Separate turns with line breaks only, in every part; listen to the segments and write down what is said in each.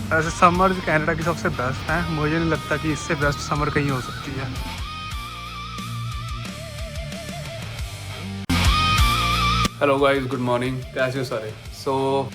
ऐसे summer Canada की सबसे बेस्ट है, मुझे नहीं लगता कि इससे बेस्ट समर कहीं हो सकती है। हेलो गाइस, गुड मॉर्निंग, कैसे हो सारे।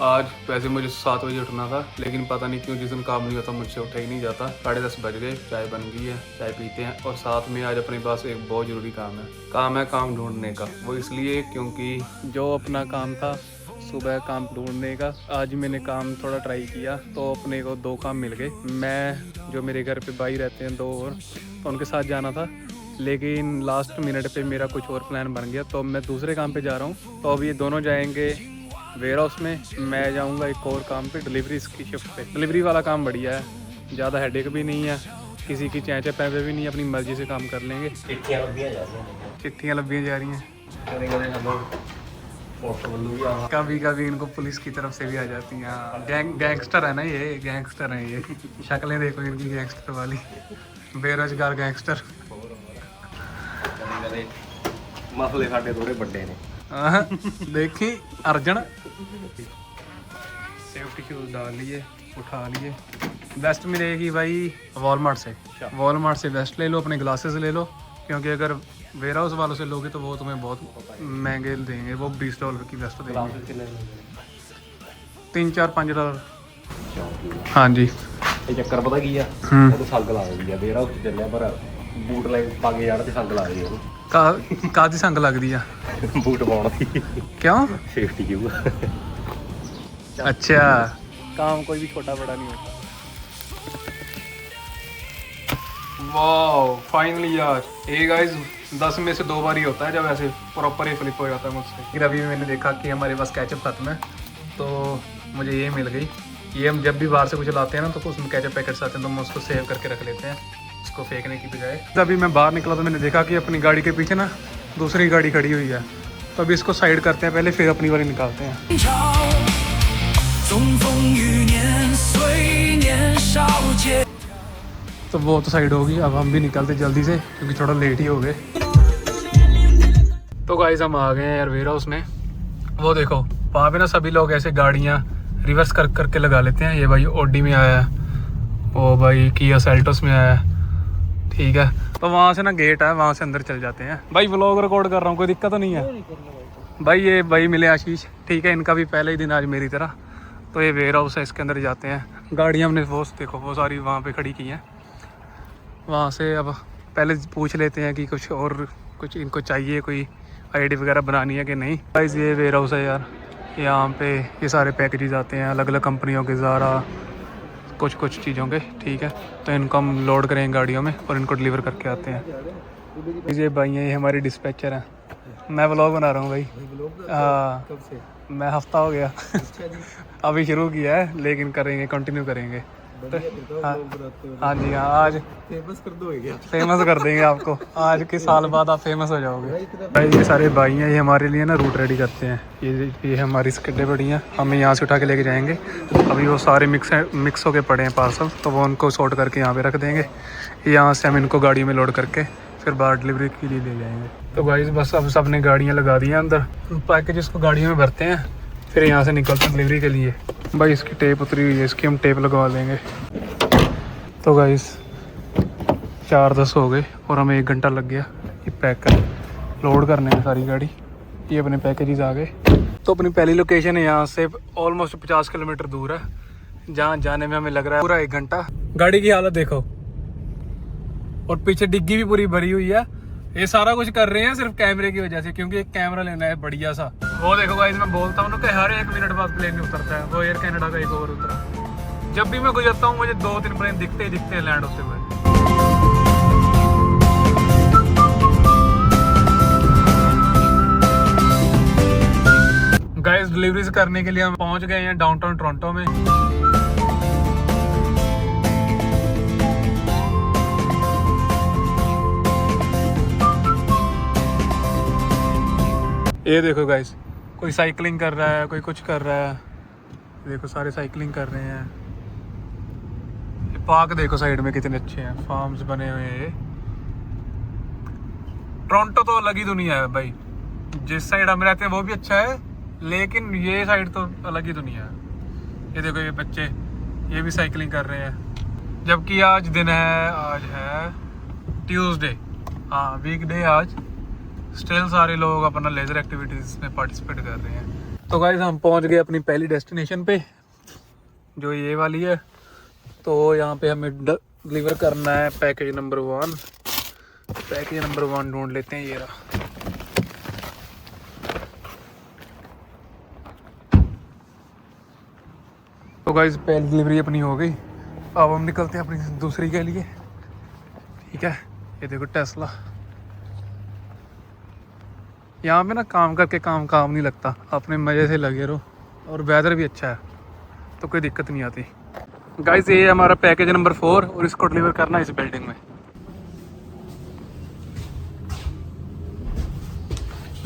आज वैसे मुझे 7 बजे उठना था, लेकिन पता नहीं क्यों जिस दिन काम नहीं होता मुझसे उठा ही नहीं जाता। 10:30 बज गए, चाय बन गई है, चाय पीते हैं। और साथ में आज अपने पास एक बहुत ज़रूरी काम है काम ढूंढने का। वो इसलिए क्योंकि जो अपना काम था सुबह काम ढूंढने का, आज मैंने काम थोड़ा ट्राई किया तो अपने को 2 काम मिल गए। मैं जो मेरे घर पे भाई रहते हैं 2 और, तो उनके साथ जाना था, लेकिन लास्ट मिनट पे मेरा कुछ और प्लान बन गया, तो मैं दूसरे काम पे जा रहा हूँ। तो अब ये दोनों जाएंगे वेयर हाउस में, मैं जाऊँगा एक और काम पे, डिलीवरी की शिफ्ट पे। डिलीवरी वाला काम बढ़िया है, ज़्यादा हेडेक भी नहीं है, किसी की चैचे पैवे भी नहीं, अपनी मर्जी से काम कर लेंगे। चिट्ठियाँ लब्बियाँ जा रही हैं, कभी कभी इनको पुलिस की तरफ से भी आ जाती हैं। गैंगस्टर है ना ये, गैंगस्टर हैं ये। शक्लें देखो इनकी गैंगस्टर वाली, बेरोजगार गैंगस्टर।
मसले साडे थोड़े बड़े ने।
देखी अर्जन, सेफ्टी शूज डाल लिए, उठा लिए। बेस्ट मिलेगी भाई वॉलमार्ट से बेस्ट ले लो, अपने ग्लासेस ले लो, क्योंकि अगर वेयर हाउस वालों से लोगे तो वो तुम्हें बहुत महंगे देंगे। वो $20 की बेस्ट देंगे, 3-4-5 $5। हाँ जी,
ਇਹ ਚੱਕਰ ਪਤਾ ਕੀ ਆ, ਉਹ ਸੰਗ ਲਾ ਦਿੰਦੀ ਆ ਵੇਰਾ ਉੱਤੇ ਚੱਲਿਆ, ਪਰ ਬੂਟ ਲੈ ਪਾ ਕੇ ਜਾਣਾ ਤੇ ਸੰਗ ਲਾ ਦੇ ਉਹਨੂੰ।
ਕਾਹਦੀ ਸੰਗ ਲੱਗਦੀ ਆ?
ਬੂਟ ਪਾਉਣ ਦੀ।
ਕਿਉਂ?
ਸੇਫਟੀ ਕਿਉਂ?
अच्छा, काम कोई भी छोटा बड़ा नहीं होता। वाह फाइनली यार, ये गाइस 10 में से 2 बार ही होता है जब ऐसे प्रॉपर ही फ्लिप हो जाता है मुझसे। फिर अभी मैंने देखा कि हमारे पास केचप खत्म है, तो मुझे ये मिल गई। ये हम जब भी बाहर से कुछ लाते हैं ना, तो उसमें केचप पैकेट्स आते हैं, तो हम उसको सेव करके रख लेते हैं, उसको फेंकने की बजाय। अभी मैं बाहर निकला तो मैंने देखा कि अपनी गाड़ी के पीछे ना दूसरी गाड़ी खड़ी हुई है, तो अभी इसको साइड करते हैं पहले, फिर अपनी वाली निकालते हैं। तो वो तो साइड होगी, अब हम भी निकलते जल्दी से क्योंकि थोड़ा लेट ही हो गए। तो गाइस हम आ गए हैं यार वेयर हाउस में। वो देखो वहाँ पे ना सभी लोग ऐसे गाड़ियाँ रिवर्स कर करके लगा लेते हैं। ये भाई ऑडी में आया है, वो भाई किया सेल्टोस में आया है, ठीक है। तो वहाँ से ना गेट है, वहाँ से अंदर चल जाते हैं। भाई व्लॉग रिकॉर्ड कर रहा हूँ, कोई दिक्कत तो नहीं है भाई। ये भाई मिले आशीष, ठीक है, इनका भी पहले ही दिन आज मेरी तरह। तो ये वेयर हाउस है, इसके अंदर जाते हैं। गाड़ियाँ हमने वो देखो वो सारी वहाँ पे खड़ी की हैं। वहाँ से अब पहले पूछ लेते हैं कि कुछ इनको चाहिए, कोई आईडी वगैरह बनानी है कि नहीं। गाइस ये वेयर हाउस है यार, यहाँ पे ये सारे पैकेजेस आते हैं अलग अलग कंपनियों के, ज़ारा कुछ चीज़ों के, ठीक है। तो इनको हम लोड करेंगे गाड़ियों में और इनको डिलीवर करके आते हैं। ये भाई हैं, ये हमारी डिस्पैचर हैं। मैं व्लॉग बना रहा हूँ भाई। हाँ, मैं हफ्ता हो गया अभी शुरू किया है, लेकिन करेंगे, कंटिन्यू करेंगे। तो हाँ जी हाँ, आज फेमस कर देंगे आपको। आज के साल बाद आप फेमस हो जाओगे भाई। ये सारे भाई हैं, ये हमारे लिए ना रूट रेडी करते हैं। ये हमारी स्किड्डें पड़ी हैं, हम यहाँ से उठा के लेके जाएंगे। अभी वो सारे मिक्स होके पड़े हैं पार्सल, तो वो उनको सॉर्ट करके यहाँ पे रख देंगे। यहाँ से हम इनको गाड़ी में लोड करके फिर बाहर डिलीवरी के लिए ले जाएंगे। तो गाइस बस अब सबने गाड़ियाँ लगा दी हैं अंदर, पैकेजेस को गाड़ियों में भरते हैं, फिर यहाँ से निकलते हैं डिलीवरी के लिए। भाई इसकी टेप उतरी हुई है, इसकी हम टेप लगवा देंगे। तो गाइस 4:10 हो गए और हमें 1 घंटा लग गया ये पैक कर लोड करने में सारी गाड़ी। ये अपने पैकेजेस आ गए। तो अपनी पहली लोकेशन है यहाँ से ऑलमोस्ट 50 किलोमीटर दूर है, जहाँ जाने में हमें लग रहा है पूरा 1 घंटा। गाड़ी की हालत देखो, और पीछे डिग्गी भी पूरी भरी हुई है। ये सारा कुछ कर रहे हैं सिर्फ कैमरे की वजह से, क्योंकि एक कैमरा लेना है बढ़िया सा। वो देखो गाइस, मैं बोलता हूँ ना कि हर 1 मिनट बाद प्लेन में उतरता है। वो एयर कनाडा का एक और उतरा। जब भी मैं गुजरता हूँ मुझे 2-3 प्लेन दिखते हैं लैंड होते हुए। गाइस डिलीवरीज करने के लिए हम पहुँच गए हैं डाउनटाउन टोरंटो में। ये देखो गाइस, कोई साइकिलिंग कर रहा है, कोई कुछ कर रहा है। देखो सारे साइकिलिंग कर रहे हैं। ये पार्क देखो साइड में कितने अच्छे हैं, फार्म्स बने हुए हैं। टोरंटो तो अलग ही दुनिया है भाई। जिस साइड हम रहते हैं वो भी अच्छा है, लेकिन ये साइड तो अलग ही दुनिया है। ये देखो ये बच्चे ये भी साइकिलिंग कर रहे हैं, जबकि आज दिन है, आज है ट्यूसडे, हाँ वीकडे आज। स्टिल सारे लोग अपना लेजर एक्टिविटीज़ में पार्टिसिपेट कर रहे हैं। तो गाइस हम पहुंच गए अपनी पहली डेस्टिनेशन पे, जो ये वाली है। तो यहाँ पे हमें डिलीवर करना है पैकेज नंबर 1। पैकेज नंबर 1 ढूंढ लेते हैं, ये रहा। तो गाइस पहली डिलीवरी अपनी हो गई, अब हम निकलते हैं अपनी दूसरी के लिए। ठीक है, ये देखो टेस्ला। यहाँ पे ना काम करके काम नहीं लगता, अपने मज़े से लगे रहो, और वेदर भी अच्छा है तो कोई दिक्कत नहीं आती। गाइस ये हमारा पैकेज नंबर 4 और इसको डिलीवर करना है इस बिल्डिंग में।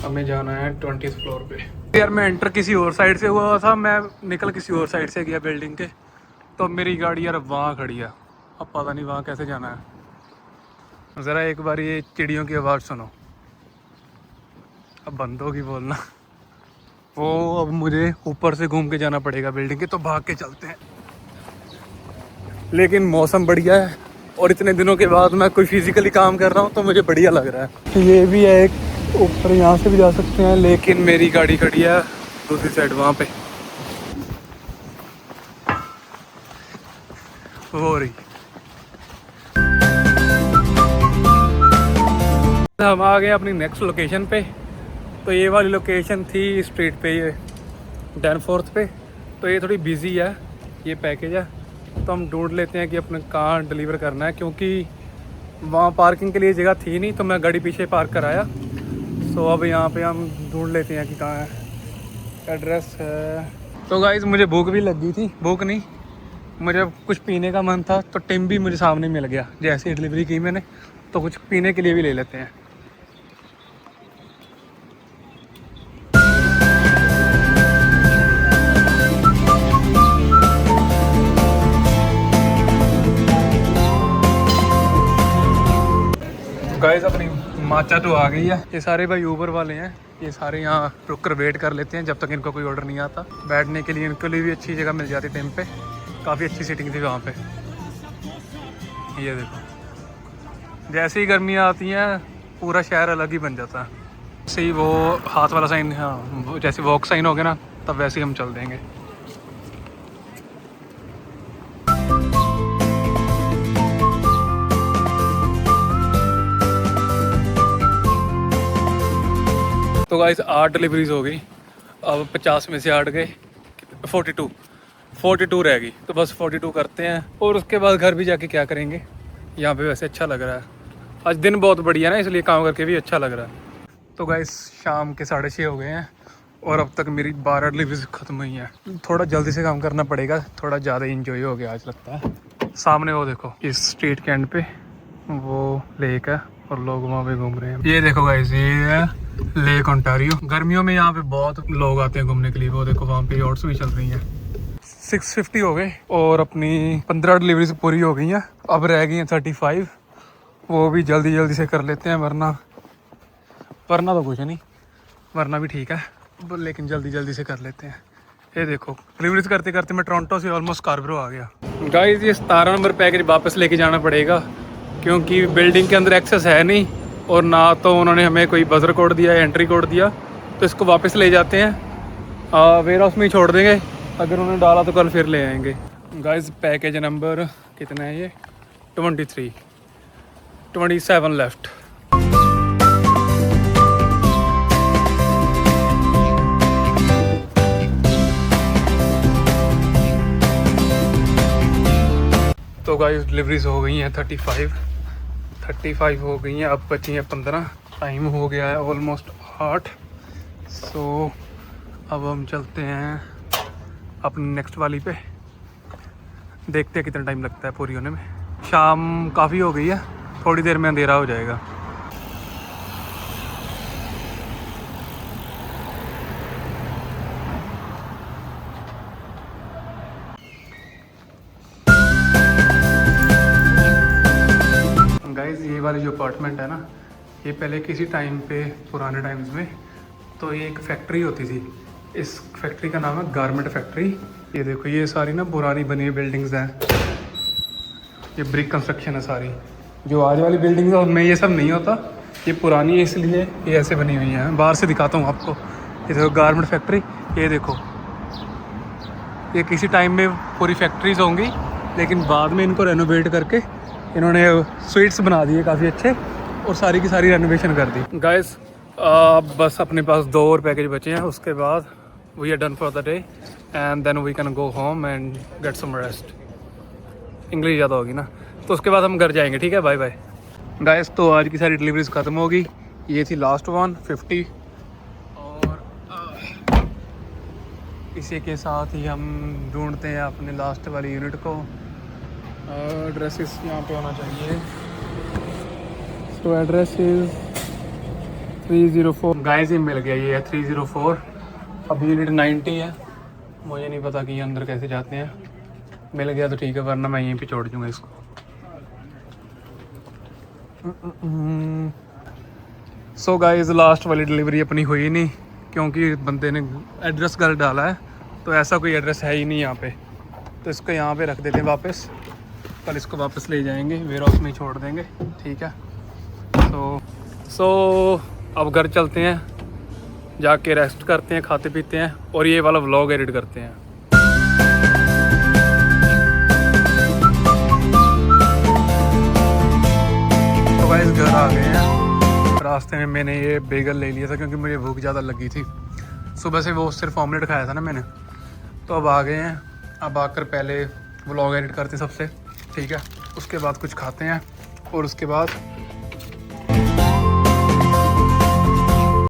हमें जाना है 20th फ्लोर पे। यार मैं एंटर किसी और साइड से हुआ था, मैं निकल किसी और साइड से गया बिल्डिंग के, तो मेरी गाड़ी यार वहाँ खड़ी है। अब पता नहीं वहाँ कैसे जाना है। ज़रा एक बार ये चिड़ियों की आवाज़ सुनो। अब बंद होगी बोलना। वो अब मुझे ऊपर से घूम के जाना पड़ेगा बिल्डिंग के, तो भाग के चलते हैं। लेकिन मौसम बढ़िया है और इतने दिनों के बाद मैं कोई फिजिकली काम कर रहा हूँ तो मुझे बढ़िया लग रहा है। ये भी है एक, ऊपर यहाँ से भी जा सकते हैं, लेकिन मेरी गाड़ी खड़ी है दूसरी साइड वहाँ पे, वो हो रही। हम आ गए अपनी नेक्स्ट लोकेशन पे। तो ये वाली लोकेशन थी स्ट्रीट पे, ये डैनफोर्थ पे। तो ये थोड़ी बिजी है, ये पैकेज है, तो हम ढूंढ लेते हैं कि अपने कहाँ डिलीवर करना है, क्योंकि वहाँ पार्किंग के लिए जगह थी नहीं, तो मैं गाड़ी पीछे पार्क कराया। तो अब यहाँ पे हम ढूंढ लेते हैं कि कहाँ है, एड्रेस है। तो गाइस मुझे भूख भी लग गई थी, भूख नहीं, मुझे कुछ पीने का मन था, तो टिम भी मुझे सामने मिल गया। जैसे डिलीवरी की मैंने, तो कुछ पीने के लिए भी ले लेते हैं। गाइस अपनी माचा तो आ गई है। ये सारे भाई ऊबर वाले हैं, ये सारे यहाँ रुक कर वेट कर लेते हैं जब तक इनको कोई ऑर्डर नहीं आता। बैठने के लिए इनके लिए भी अच्छी जगह मिल जाती टाइम पे, काफ़ी अच्छी सीटिंग थी वहाँ पे। ये देखो, जैसे ही गर्मियाँ आती हैं पूरा शहर अलग ही बन जाता है। जैसे ही वो हाथ वाला साइन, हाँ जैसे वॉक साइन हो गया ना, तब वैसे ही हम चल देंगे। तो गाइस 8 डिलीवरीज हो गई, अब 50 में से 8 गए, 42 रह गई। तो बस 42 करते हैं और उसके बाद घर भी जाके क्या करेंगे। यहाँ पे वैसे अच्छा लग रहा है, आज दिन बहुत बढ़िया ना, इसलिए काम करके भी अच्छा लग रहा है। तो गाइस शाम के 6:30 हो गए हैं और अब तक मेरी 12 डिलीवरीज ख़त्म हुई हैं। थोड़ा जल्दी से काम करना पड़ेगा, थोड़ा ज़्यादा इंजॉय हो गया आज लगता है। सामने वो देखो, इस स्ट्रीट के एंड पे वो लेक है और लोग वहाँ पे घूम रहे हैं। ये देखो गाइस, ये है लेक ओंटारियो। गर्मियों में यहाँ पे बहुत लोग आते हैं घूमने के लिए। वो देखो वहाँ पे यॉट्स भी चल रही हैं। 650 हो गए और अपनी 15 डिलीवरी पूरी हो गई हैं, अब रह गई हैं 35। वो भी जल्दी से कर लेते हैं, वरना तो कुछ नहीं, वरना भी ठीक है, लेकिन जल्दी से कर लेते हैं। ये देखो डिलीवरीज करते करते मैं टोरंटो से ऑलमोस्ट स्कारबरो आ गया। गाइस ये 17 नंबर पैकेज वापस लेके जाना पड़ेगा, क्योंकि बिल्डिंग के अंदर एक्सेस है नहीं और ना तो उन्होंने हमें कोई बजर कोड दिया है, एंट्री कोड दिया। तो इसको वापस ले जाते हैं, वेयर हाउस में ही छोड़ देंगे, अगर उन्होंने डाला तो कल फिर ले आएंगे। गाइस पैकेज नंबर कितना है ये, 27 लेफ्ट। तो गाइस डिलीवरीज हो गई हैं 35 हो गई हैं, अब बची हैं 15। टाइम हो गया है ऑलमोस्ट 8। सो अब हम चलते हैं अपनी नेक्स्ट वाली पे, देखते हैं कितना टाइम लगता है पूरी होने में। शाम काफ़ी हो गई है, थोड़ी देर में अंधेरा हो जाएगा। गाइस ये वाली जो अपार्टमेंट है ना, ये पहले किसी टाइम पे, पुराने टाइम्स में, तो ये एक फैक्ट्री होती थी। इस फैक्ट्री का नाम है गारमेंट फैक्ट्री। ये देखो ये सारी ना पुरानी बनी हुई बिल्डिंग्स हैं, ये ब्रिक कंस्ट्रक्शन है सारी। जो आज वाली बिल्डिंग्स है उनमें ये सब नहीं होता, ये पुरानी है इसलिए ये ऐसे बनी हुई हैं। बाहर से दिखाता हूँ आपको। ये देखो गारमेंट फैक्ट्री, ये देखो ये किसी टाइम में पूरी फैक्ट्रीज होंगी, लेकिन बाद में इनको रेनोवेट करके इन्होंने स्वीट्स बना दिए काफ़ी अच्छे और सारी की सारी रेनोवेशन कर दी। गाइस बस अपने पास 2 और पैकेज बचे हैं, उसके बाद we are done for the day and then we can go home and get some rest. English ज़्यादा होगी ना, तो उसके बाद हम घर जाएंगे। ठीक है, बाय बाय गाइस। तो आज की सारी डिलीवरीज ख़त्म होगी, ये थी लास्ट वन 50 और इसी के साथ ही हम ढूंढते हैं अपने लास्ट वाली यूनिट को। एड्रेस यहाँ पे होना चाहिए, तो एड्रेस इज़ 304। गाइस ये मिल गया, ये है 304। अब यूनिट 90 है, मुझे नहीं पता कि ये अंदर कैसे जाते हैं। मिल गया तो ठीक है, वरना मैं यहीं पे छोड़ दूँगा इसको। सो गाइस लास्ट वाली डिलीवरी अपनी हुई नहीं, क्योंकि बंदे ने एड्रेस गलत डाला है, तो ऐसा कोई एड्रेस है ही नहीं यहाँ पे। तो इसको यहाँ पे रख देते हैं वापस, कल इसको वापस ले जाएंगे, वेयर हाउस में ही छोड़ देंगे। ठीक है, सो अब घर चलते हैं, जाके रेस्ट करते हैं, खाते पीते हैं और ये वाला व्लॉग एडिट करते हैं। तो गाइस घर आ गए हैं। रास्ते में मैंने ये बेगल ले लिया था क्योंकि मुझे भूख ज़्यादा लगी थी। सुबह से वो सिर्फ ऑमलेट खाया था ना मैंने, तो अब आ गए हैं। अब आकर पहले व्लॉग एडिट करते हैं सबसे, ठीक है, उसके बाद कुछ खाते हैं और उसके बाद